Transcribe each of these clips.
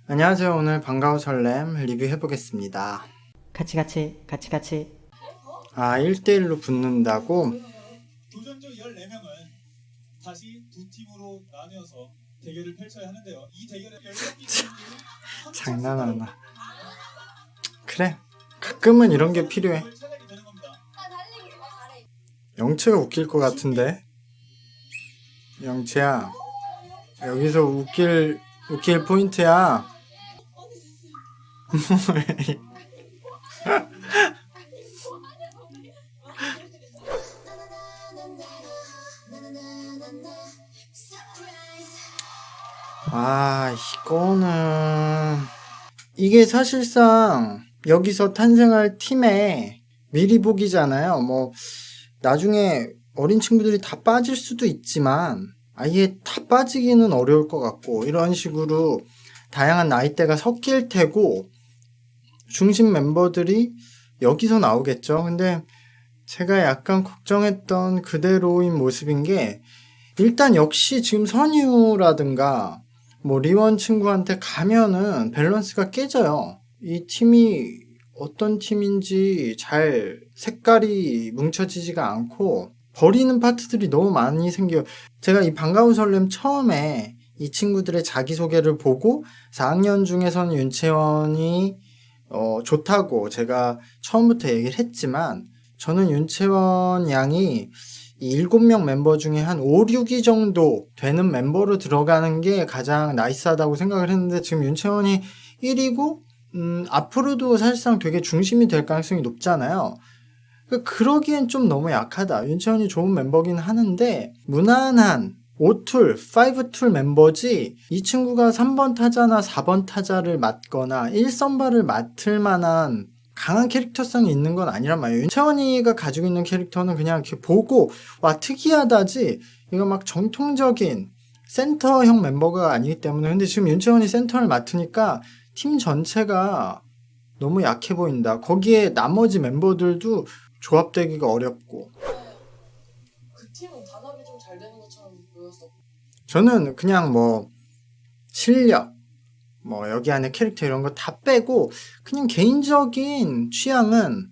안녕하세요. 오늘 반가워 설렘 리뷰 해보겠습니다. 같이 1대1로 붙는다고? 도전자 14명은 다시 두 팀으로 나뉘어서 대결을 펼쳐야 하는데요. 이 대결의 14팀이 장난하나. 그래, 가끔은 이런 게 필요해. 찾아게 되는 겁니다. 영채가 웃길 것 같은데? 영채야, 여기서 웃길 포인트야. 이거는 이게 사실상 여기서 탄생할 팀의 미리 보기잖아요. 나중에 어린 친구들이 다 빠질 수도 있지만 아예 다 빠지기는 어려울 것 같고, 이런 식으로 다양한 나이대가 섞일 테고 중심 멤버들이 여기서 나오겠죠. 근데 제가 약간 걱정했던 그대로인 모습인 게, 일단 역시 지금 선유라든가 리원 친구한테 가면은 밸런스가 깨져요. 이 팀이 어떤 팀인지 잘 색깔이 뭉쳐지지가 않고 버리는 파트들이 너무 많이 생겨요. 제가 이 반가운 설렘 처음에 이 친구들의 자기소개를 보고 4학년 중에서는 윤채원이 좋다고 제가 처음부터 얘기를 했지만, 저는 윤채원 양이 이 7명 멤버 중에 한 5, 6위 정도 되는 멤버로 들어가는 게 가장 나이스하다고 생각을 했는데, 지금 윤채원이 1위고 앞으로도 사실상 되게 중심이 될 가능성이 높잖아요. 그러기엔 좀 너무 약하다. 윤채원이 좋은 멤버긴 하는데 무난한 5툴, 5툴 멤버지, 이 친구가 3번 타자나 4번 타자를 맡거나 1선발을 맡을 만한 강한 캐릭터성이 있는 건 아니란 말이에요. 윤채원이가 가지고 있는 캐릭터는 그냥 이렇게 보고 와 특이하다지, 이거 막 정통적인 센터형 멤버가 아니기 때문에. 근데 지금 윤채원이 센터를 맡으니까 팀 전체가 너무 약해 보인다. 거기에 나머지 멤버들도 조합되기가 어렵고. 그 팀은 단합이 좀 잘 되는 것처럼 보였어. 저는 그냥 실력, 여기 안에 캐릭터 이런 거 다 빼고 그냥 개인적인 취향은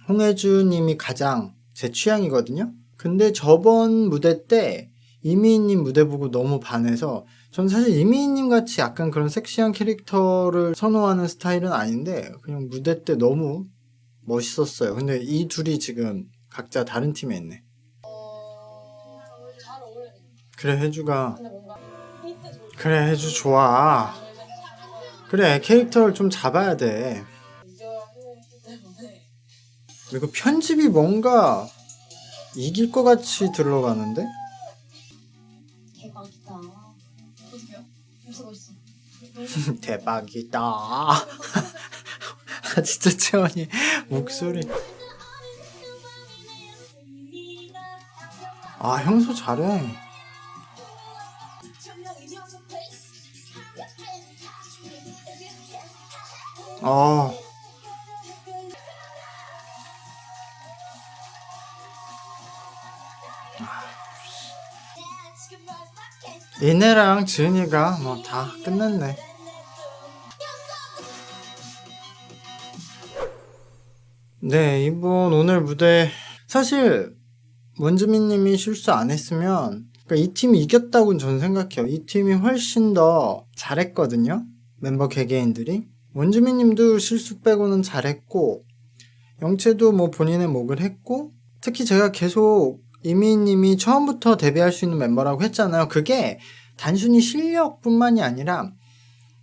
홍혜주님이 가장 제 취향이거든요. 근데 저번 무대 때 이미희님 무대 보고 너무 반해서, 전 사실 이미희님 같이 약간 그런 섹시한 캐릭터를 선호하는 스타일은 아닌데 그냥 무대 때 너무 멋있었어요. 근데 이 둘이 지금 각자 다른 팀에 있네. 잘 어울리네. 그래, 혜주가. 근데 뭔가 힌트 줄 그래, 혜주 좋아. 그래, 캐릭터를 좀 잡아야 돼. 이겨야 했기 때문에 그리고 편집이 뭔가 이길 것 같이 들어가는데? 대박이다. 어떡해요? 무슨 멋있어. 대박이다. 진짜 채원이 목소리. 형수 잘해. 이내랑 지은이가 다 끝냈네. 네, 이번 오늘 무대 사실 원주민님이 실수 안 했으면, 이 팀이 이겼다고는 저는 생각해요. 이 팀이 훨씬 더 잘했거든요, 멤버 개개인들이. 원주민님도 실수 빼고는 잘했고, 영채도 본인의 몫을 했고, 특히 제가 계속 이미희님이 처음부터 데뷔할 수 있는 멤버라고 했잖아요. 그게 단순히 실력뿐만이 아니라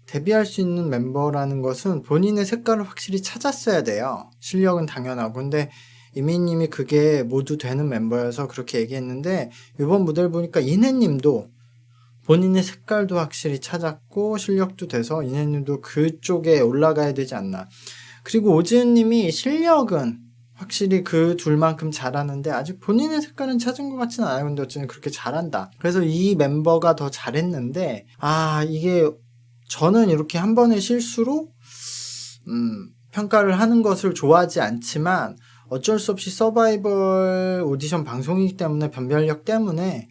데뷔할 수 있는 멤버라는 것은 본인의 색깔을 확실히 찾았어야 돼요. 실력은 당연하고. 근데 이미희님이 그게 모두 되는 멤버여서 그렇게 얘기했는데, 이번 무대를 보니까 이내님도 본인의 색깔도 확실히 찾았고 실력도 돼서 이내님도 그쪽에 올라가야 되지 않나. 그리고 오지은님이 실력은 확실히 그 둘만큼 잘하는데 아직 본인의 색깔은 찾은 것 같지는 않아요. 근데 어쨌든 그렇게 잘한다. 그래서 이 멤버가 더 잘했는데, 이게 저는 이렇게 한 번의 실수로 평가를 하는 것을 좋아하지 않지만, 어쩔 수 없이 서바이벌 오디션 방송이기 때문에 변별력 때문에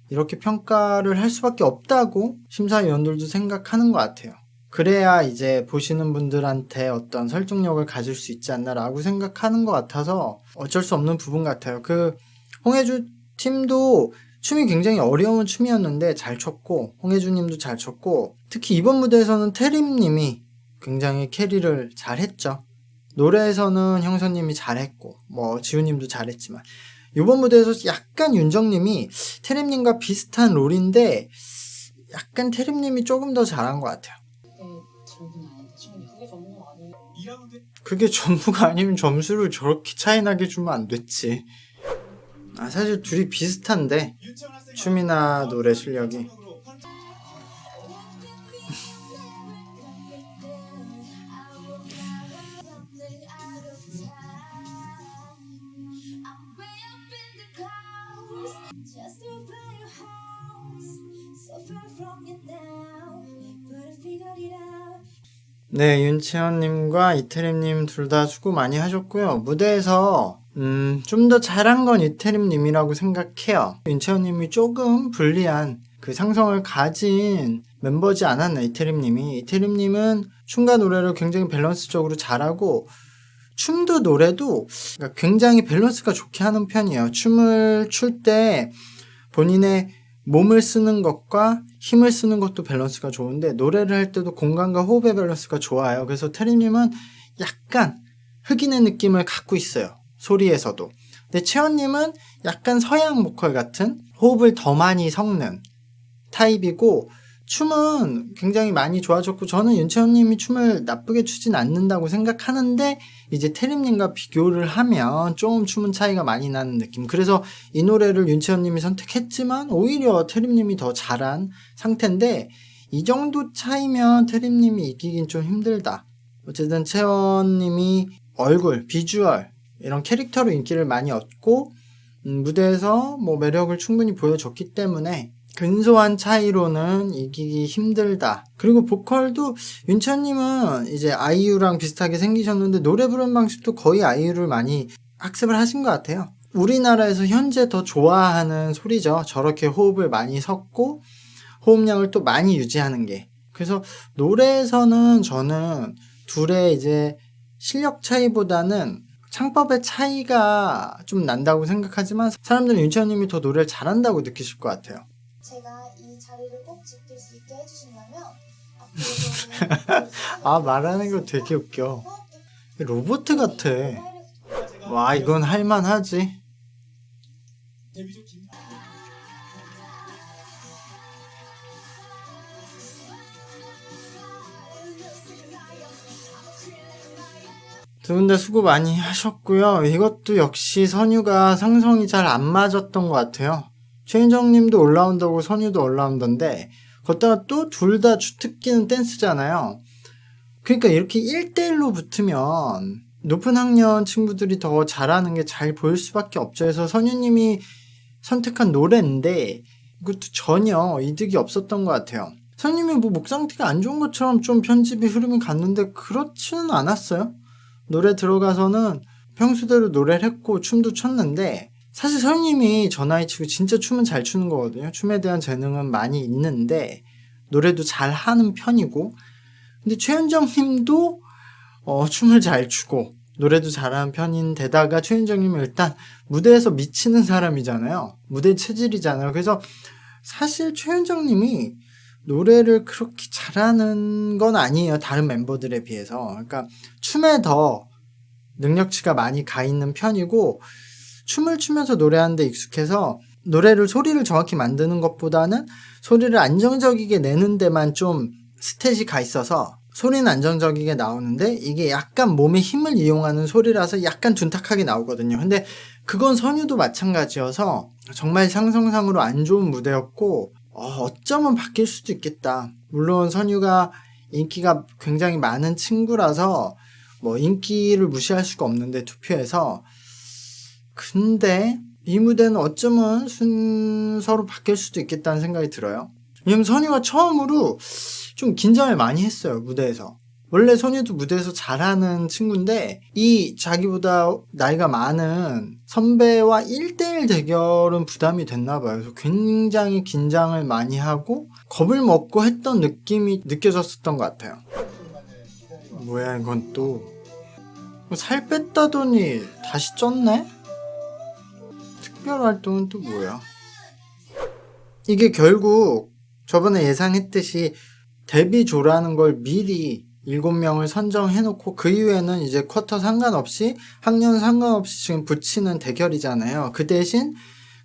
이렇게 평가를 할 수밖에 없다고 심사위원들도 생각하는 것 같아요. 그래야 이제 보시는 분들한테 어떤 설득력을 가질 수 있지 않나라고 생각하는 것 같아서 어쩔 수 없는 부분 같아요. 그 홍혜주 팀도 춤이 굉장히 어려운 춤이었는데 잘 췄고, 홍혜주 님도 잘 췄고, 특히 이번 무대에서는 태림 님이 굉장히 캐리를 잘 했죠. 노래에서는 형선님이 잘했고, 뭐 지우님도 잘했지만 이번 무대에서 약간 윤정님이 태림님과 비슷한 롤인데 약간 태림님이 조금 더 잘한 것 같아요. 전부는 아닌데 지금 그게 전부가 아니에요. 2라운드 그게 전부가 아니면 점수를 저렇게 차이 나게 주면 안 됐지. 사실 둘이 비슷한데 윤채원 학생 춤이나 노래 실력이. Just to find your house, so far from you now, but I figured it out. 네, 윤채원님과 이태림님 둘 다 수고 많이 하셨고요. 무대에서 좀 더 잘한 건 이태림님이라고 생각해요. 윤채원님이 조금 불리한 그 상성을 가진 멤버지 않았나, 이태림님이. 이태림님은 춤과 노래를 굉장히 밸런스적으로 잘하고 춤도 노래도 그러니까 굉장히 밸런스가 좋게 하는 편이에요. 춤을 출 때 본인의 몸을 쓰는 것과 힘을 쓰는 것도 밸런스가 좋은데 노래를 할 때도 공간과 호흡의 밸런스가 좋아요. 그래서 태림님은 약간 흑인의 느낌을 갖고 있어요. 소리에서도. 근데 채원님은 약간 서양 보컬 같은 호흡을 더 많이 섞는 타입이고 춤은 굉장히 많이 좋아졌고 저는 윤채원님이 춤을 나쁘게 추진 않는다고 생각하는데 이제 태림님과 비교를 하면 좀 춤은 차이가 많이 나는 느낌. 그래서 이 노래를 윤채원님이 선택했지만 오히려 태림님이 더 잘한 상태인데 이 정도 차이면 태림님이 이기긴 좀 힘들다. 어쨌든 채원님이 얼굴, 비주얼 이런 캐릭터로 인기를 많이 얻고 무대에서 뭐 매력을 충분히 보여줬기 때문에 근소한 차이로는 이기기 힘들다. 그리고 보컬도 윤찬님은 이제 아이유랑 비슷하게 생기셨는데 노래 부르는 방식도 거의 아이유를 많이 학습을 하신 것 같아요. 우리나라에서 현재 더 좋아하는 소리죠. 저렇게 호흡을 많이 섞고 호흡량을 또 많이 유지하는 게. 그래서 노래에서는 저는 둘의 이제 실력 차이보다는 창법의 차이가 좀 난다고 생각하지만 사람들은 윤찬님이 더 노래를 잘한다고 느끼실 것 같아요. 제가 이 자리를 꼭 지킬 수 있게 해주신다면 앞으로도 말하는 거 되게 웃겨. 로봇 같아. 와, 이건 할만하지. 데뷔조 김 두 분 다 수고 많이 하셨고요. 이것도 역시 선유가 상성이 잘 안 맞았던 것 같아요. 최인정님도 올라운더고 선유도 올라운더인데 걷다가 또 둘 다 주특기는 댄스잖아요. 그러니까 이렇게 1대1로 붙으면 높은 학년 친구들이 더 잘하는 게 잘 보일 수밖에 없죠. 그래서 선유님이 선택한 노래인데 이것도 전혀 이득이 없었던 것 같아요. 선유님이 뭐 목 상태가 안 좋은 것처럼 좀 편집이 흐름이 갔는데 그렇지는 않았어요. 노래 들어가서는 평소대로 노래를 했고 춤도 췄는데 사실 선유님이 저 나이 치고 진짜 춤은 잘 추는 거거든요. 춤에 대한 재능은 많이 있는데 노래도 잘 하는 편이고 근데 최윤정님도 춤을 잘 추고 노래도 잘하는 편인데다가 최윤정님은 일단 무대에서 미치는 사람이잖아요. 무대 체질이잖아요. 그래서 사실 최윤정님이 노래를 그렇게 잘하는 건 아니에요. 다른 멤버들에 비해서. 그러니까 춤에 더 능력치가 많이 가 있는 편이고 춤을 추면서 노래하는 데 익숙해서 노래를 소리를 정확히 만드는 것보다는 소리를 안정적이게 내는 데만 좀 스탯이 가 있어서 소리는 안정적이게 나오는데 이게 약간 몸의 힘을 이용하는 소리라서 약간 둔탁하게 나오거든요. 근데 그건 선유도 마찬가지여서 정말 상성상으로 안 좋은 무대였고 어쩌면 바뀔 수도 있겠다. 물론 선유가 인기가 굉장히 많은 친구라서 뭐 인기를 무시할 수가 없는데 투표에서 근데 이 무대는 어쩌면 순서로 바뀔 수도 있겠다는 생각이 들어요. 왜냐면 선유가 처음으로 좀 긴장을 많이 했어요. 무대에서 원래 소녀도 무대에서 잘하는 친구인데 이 자기보다 나이가 많은 선배와 1대1 대결은 부담이 됐나 봐요. 그래서 굉장히 긴장을 많이 하고 겁을 먹고 했던 느낌이 느껴졌었던 것 같아요. 뭐야 이건 또 살 뺐다더니 다시 쪘네? 특별 활동은 또 뭐야? 이게 결국 저번에 예상했듯이 데뷔조라는 걸 미리 7명을 선정해놓고 그 이후에는 이제 쿼터 상관없이 학년 상관없이 지금 붙이는 대결이잖아요. 그 대신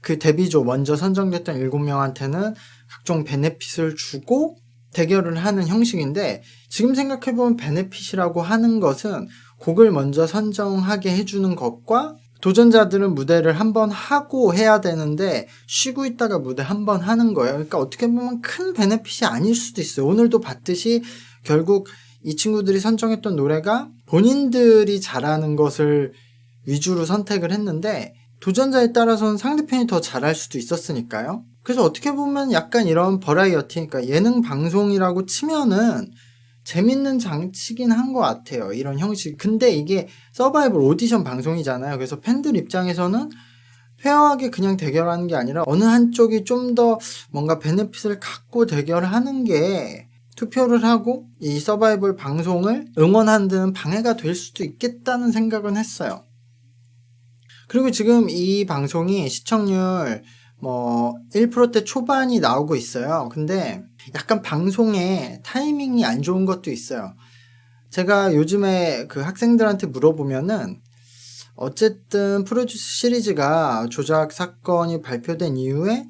그 데뷔조 먼저 선정됐던 7명한테는 각종 베네핏을 주고 대결을 하는 형식인데 지금 생각해보면 베네핏이라고 하는 것은 곡을 먼저 선정하게 해주는 것과 도전자들은 무대를 한번 하고 해야 되는데 쉬고 있다가 무대 한번 하는 거예요. 그러니까 어떻게 보면 큰 베네핏이 아닐 수도 있어요. 오늘도 봤듯이 결국 이 친구들이 선정했던 노래가 본인들이 잘하는 것을 위주로 선택을 했는데 도전자에 따라서는 상대편이 더 잘할 수도 있었으니까요. 그래서 어떻게 보면 약간 이런 버라이어티, 그러니까 예능 방송이라고 치면은 재밌는 장치긴 한 것 같아요. 이런 형식. 근데 이게 서바이벌 오디션 방송이잖아요. 그래서 팬들 입장에서는 페어하게 그냥 대결하는 게 아니라 어느 한쪽이 좀 더 뭔가 베네핏을 갖고 대결하는 게 투표를 하고 이 서바이벌 방송을 응원하는 데는 방해가 될 수도 있겠다는 생각은 했어요. 그리고 지금 이 방송이 시청률 1%대 초반이 나오고 있어요. 근데 약간 방송의 타이밍이 안 좋은 것도 있어요. 제가 요즘에 그 학생들한테 물어보면은 어쨌든 프로듀스 시리즈가 조작 사건이 발표된 이후에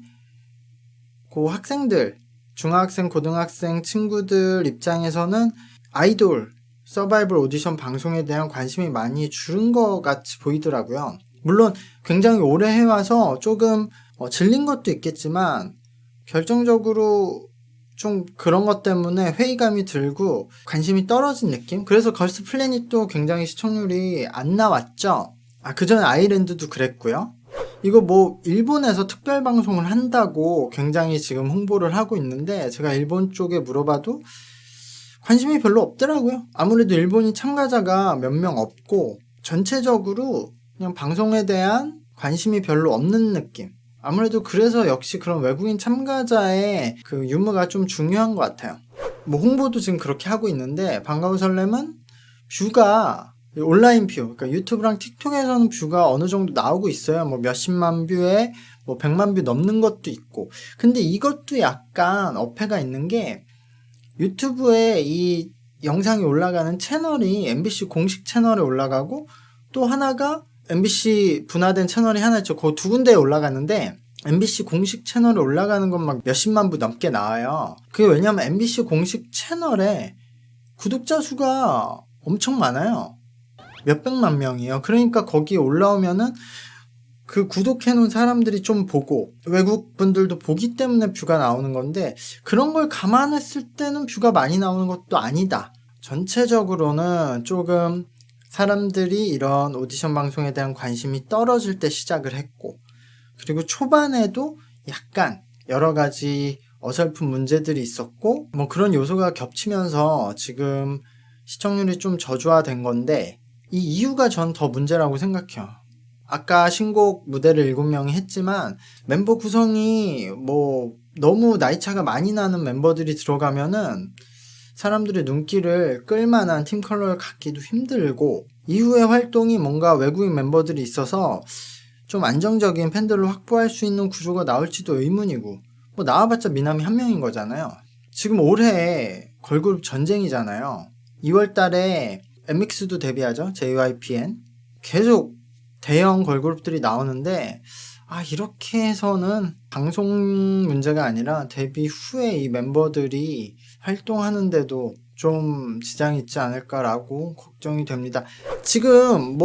그 학생들, 중학생, 고등학생 친구들 입장에서는 아이돌, 서바이벌 오디션 방송에 대한 관심이 많이 줄은 것 같이 보이더라고요. 물론 굉장히 오래 해와서 조금 질린 것도 있겠지만 결정적으로 좀 그런 것 때문에 회의감이 들고 관심이 떨어진 느낌? 그래서 걸스 플래닛도 굉장히 시청률이 안 나왔죠. 그전에 아이랜드도 그랬고요. 이거 일본에서 특별 방송을 한다고 굉장히 지금 홍보를 하고 있는데 제가 일본 쪽에 물어봐도 관심이 별로 없더라고요. 아무래도 일본이 참가자가 몇 명 없고 전체적으로 그냥 방송에 대한 관심이 별로 없는 느낌. 아무래도 그래서 역시 그런 외국인 참가자의 그 유무가 좀 중요한 것 같아요. 홍보도 지금 그렇게 하고 있는데 반가운 설렘은 뷰가 온라인 뷰, 그러니까 유튜브랑 틱톡에서는 뷰가 어느 정도 나오고 있어요. 몇십만 뷰에 100만 뷰 넘는 것도 있고. 근데 이것도 약간 어폐가 있는 게 유튜브에 이 영상이 올라가는 채널이 MBC 공식 채널에 올라가고 또 하나가 MBC 분화된 채널이 하나 있죠. 그 두 군데에 올라가는데 MBC 공식 채널에 올라가는 건 막 몇십만 부 넘게 나와요. 그게 왜냐면 MBC 공식 채널에 구독자 수가 엄청 많아요. 몇백만 명이에요. 그러니까 거기에 올라오면은 그 구독해놓은 사람들이 좀 보고 외국 분들도 보기 때문에 뷰가 나오는 건데 그런 걸 감안했을 때는 뷰가 많이 나오는 것도 아니다. 전체적으로는 조금 사람들이 이런 오디션 방송에 대한 관심이 떨어질 때 시작을 했고 그리고 초반에도 약간 여러 가지 어설픈 문제들이 있었고 그런 요소가 겹치면서 지금 시청률이 좀 저조화된 건데 이 이유가 전 더 문제라고 생각해요. 아까 신곡 무대를 7명이 했지만 멤버 구성이 너무 나이차가 많이 나는 멤버들이 들어가면은 사람들의 눈길을 끌만한 팀 컬러를 갖기도 힘들고 이후의 활동이 뭔가 외국인 멤버들이 있어서 좀 안정적인 팬들을 확보할 수 있는 구조가 나올지도 의문이고 나와봤자 미남이 한 명인 거잖아요. 지금 올해 걸그룹 전쟁이잖아요. 2월 달에 MX도 데뷔하죠. JYPN. 계속 대형 걸그룹들이 나오는데 이렇게 해서는 방송 문제가 아니라 데뷔 후에 이 멤버들이 활동하는데도 좀 지장이 있지 않을까라고 걱정이 됩니다. 지금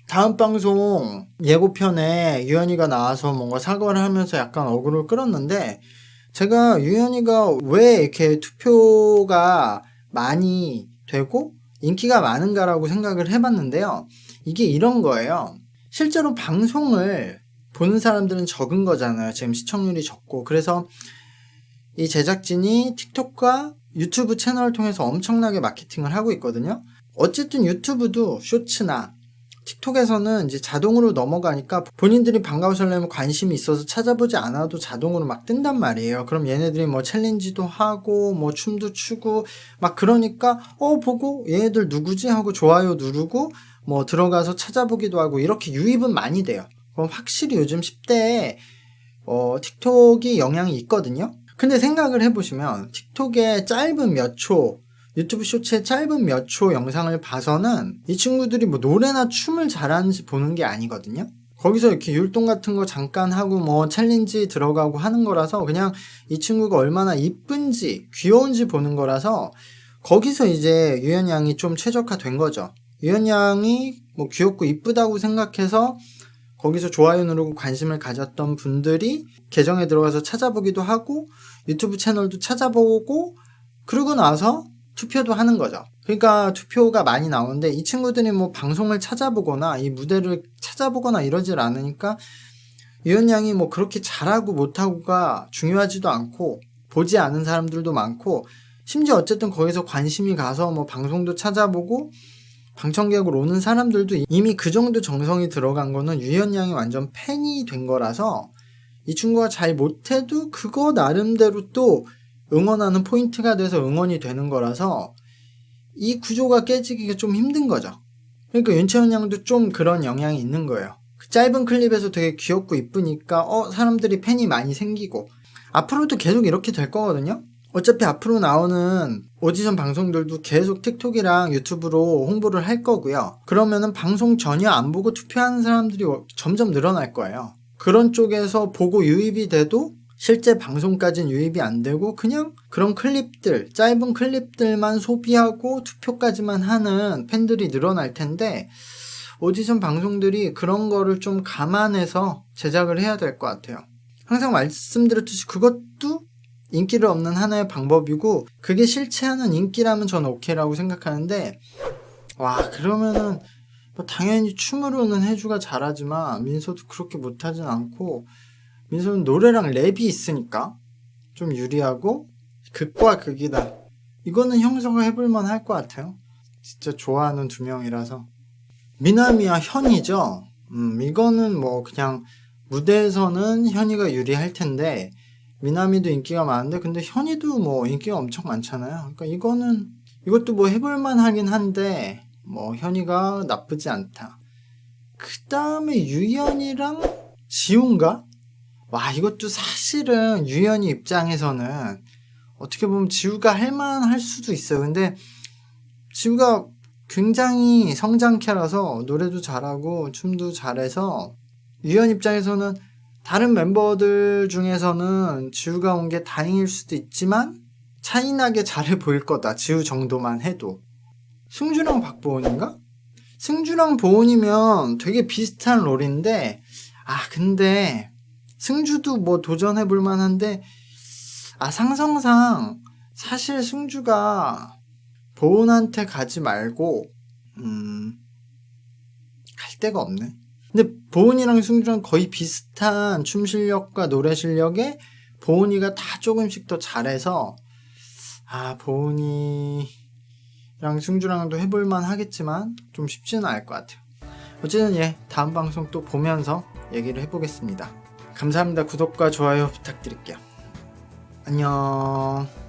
다음 방송 예고편에 유연이가 나와서 뭔가 사과를 하면서 약간 어그로를 끌었는데 제가 유연이가 왜 이렇게 투표가 많이 되고 인기가 많은가라고 생각을 해봤는데요. 이게 이런 거예요. 실제로 방송을 보는 사람들은 적은 거잖아요. 지금 시청률이 적고. 그래서 이 제작진이 틱톡과 유튜브 채널을 통해서 엄청나게 마케팅을 하고 있거든요. 어쨌든 유튜브도 쇼츠나 틱톡에서는 이제 자동으로 넘어가니까 본인들이 반가우시려면 관심이 있어서 찾아보지 않아도 자동으로 막 뜬단 말이에요. 그럼 얘네들이 뭐 챌린지도 하고 뭐 춤도 추고 막 그러니까 보고 얘네들 누구지 하고 좋아요 누르고 뭐 들어가서 찾아보기도 하고 이렇게 유입은 많이 돼요. 그럼 확실히 요즘 10대에 틱톡이 영향이 있거든요. 근데 생각을 해보시면 틱톡의 짧은 몇 초, 유튜브 쇼츠의 짧은 몇 초 영상을 봐서는 이 친구들이 뭐 노래나 춤을 잘하는지 보는 게 아니거든요. 거기서 이렇게 율동 같은 거 잠깐 하고 뭐 챌린지 들어가고 하는 거라서 그냥 이 친구가 얼마나 이쁜지 귀여운지 보는 거라서 거기서 이제 유연 양이 좀 최적화된 거죠. 유연 양이 뭐 귀엽고 이쁘다고 생각해서 거기서 좋아요 누르고 관심을 가졌던 분들이 계정에 들어가서 찾아보기도 하고 유튜브 채널도 찾아보고 그러고 나서 투표도 하는 거죠. 그러니까 투표가 많이 나오는데 이 친구들이 뭐 방송을 찾아보거나 이 무대를 찾아보거나 이러질 않으니까 유연 양이 뭐 그렇게 잘하고 못하고가 중요하지도 않고 보지 않은 사람들도 많고 심지어 어쨌든 거기서 관심이 가서 뭐 방송도 찾아보고 방청객으로 오는 사람들도 이미 그 정도 정성이 들어간 거는 유연 양이 완전 팬이 된 거라서 이 친구가 잘 못해도 그거 나름대로 또 응원하는 포인트가 돼서 응원이 되는 거라서 이 구조가 깨지기가 좀 힘든 거죠. 그러니까 윤채원 양도 좀 그런 영향이 있는 거예요. 그 짧은 클립에서 되게 귀엽고 이쁘니까 사람들이 팬이 많이 생기고 앞으로도 계속 이렇게 될 거거든요. 어차피 앞으로 나오는 오디션 방송들도 계속 틱톡이랑 유튜브로 홍보를 할 거고요. 그러면은 방송 전혀 안 보고 투표하는 사람들이 점점 늘어날 거예요. 그런 쪽에서 보고 유입이 돼도 실제 방송까지는 유입이 안 되고 그냥 그런 클립들, 짧은 클립들만 소비하고 투표까지만 하는 팬들이 늘어날 텐데 오디션 방송들이 그런 거를 좀 감안해서 제작을 해야 될 것 같아요. 항상 말씀드렸듯이 그것도 인기를 얻는 하나의 방법이고 그게 실체하는 인기라면 저는 오케이라고 생각하는데 그러면은 뭐 당연히 춤으로는 혜주가 잘하지만 민서도 그렇게 못하진 않고 민서는 노래랑 랩이 있으니까 좀 유리하고 극과 극이다. 이거는 형성을 해볼만 할 것 같아요. 진짜 좋아하는 두 명이라서. 미나미와 현이죠. 이거는 뭐 그냥 무대에서는 현이가 유리할 텐데 미나미도 인기가 많은데 근데 현이도 뭐 인기가 엄청 많잖아요. 그러니까 이것도 뭐 해볼만 하긴 한데 뭐 현이가 나쁘지 않다. 그 다음에 유연이랑 지훈가? 이것도 사실은 유연이 입장에서는 어떻게 보면 지우가 할만할 수도 있어요. 근데 지우가 굉장히 성장캐라서 노래도 잘하고 춤도 잘해서 유연 입장에서는 다른 멤버들 중에서는 지우가 온 게 다행일 수도 있지만 차이나게 잘해 보일 거다. 지우 정도만 해도. 승주랑 박보은인가? 승주랑 보은이면 되게 비슷한 롤인데 근데 승주도 뭐 도전해 볼 만한데 상성상 사실 승주가 보은한테 가지 말고 갈 데가 없네. 근데 보은이랑 승주랑 거의 비슷한 춤 실력과 노래 실력에 보은이가 다 조금씩 더 잘해서 보은이랑 승주랑도 해볼만 하겠지만 좀 쉽지는 않을 것 같아요. 어쨌든 다음 방송 또 보면서 얘기를 해보겠습니다. 감사합니다. 구독과 좋아요 부탁드릴게요. 안녕.